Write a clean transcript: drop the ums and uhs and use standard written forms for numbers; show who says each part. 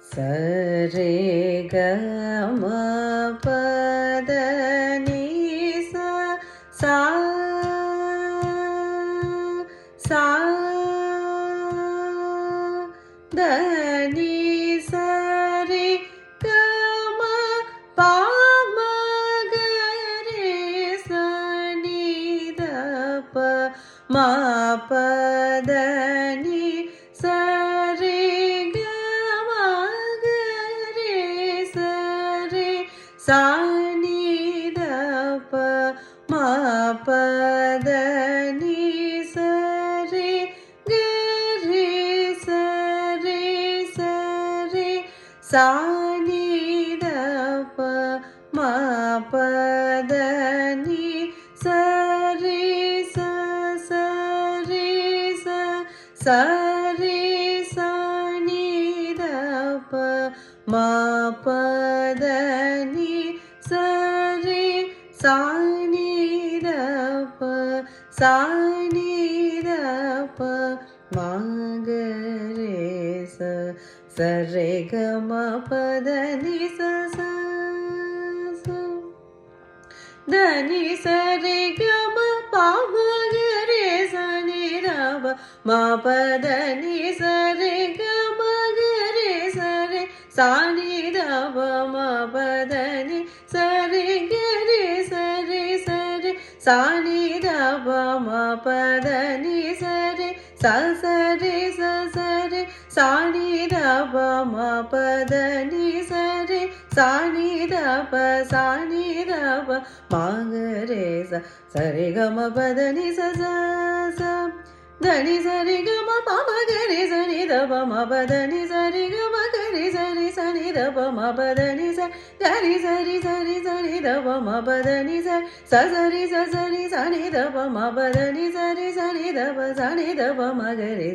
Speaker 1: சரே கம பத நீ சா சா தனி சரி கம பாமகரே சனி தப மா பதனி சரி கமகரே சரி சனி தப மா பதனி சரி கரி சரி சரி சனி தப மா பதனி சரி சரி சரி சனி தப மா பதனி சரி சனி தப சனி தப மகரே சரே கம பதனி தனி சரி கம பாமகரே சனி தப மா பதனி சரி கமகரே சரி சனி தப மா பதனி சரி கரி சரி சரி சனி தப மா பதனி சரி சரி சரி சனி தப மா பதனி சரி சனி தப மகரே சரி கம பதனி தனி சரி கம பாமகரே சனி தப மா பதனி சரி கம கரி சரி சனி தப மா பதனி சரி சரி சரி சனி தப மா பதனி சரி சரி சனி தப மா பதனி சரி சனி தப மகரே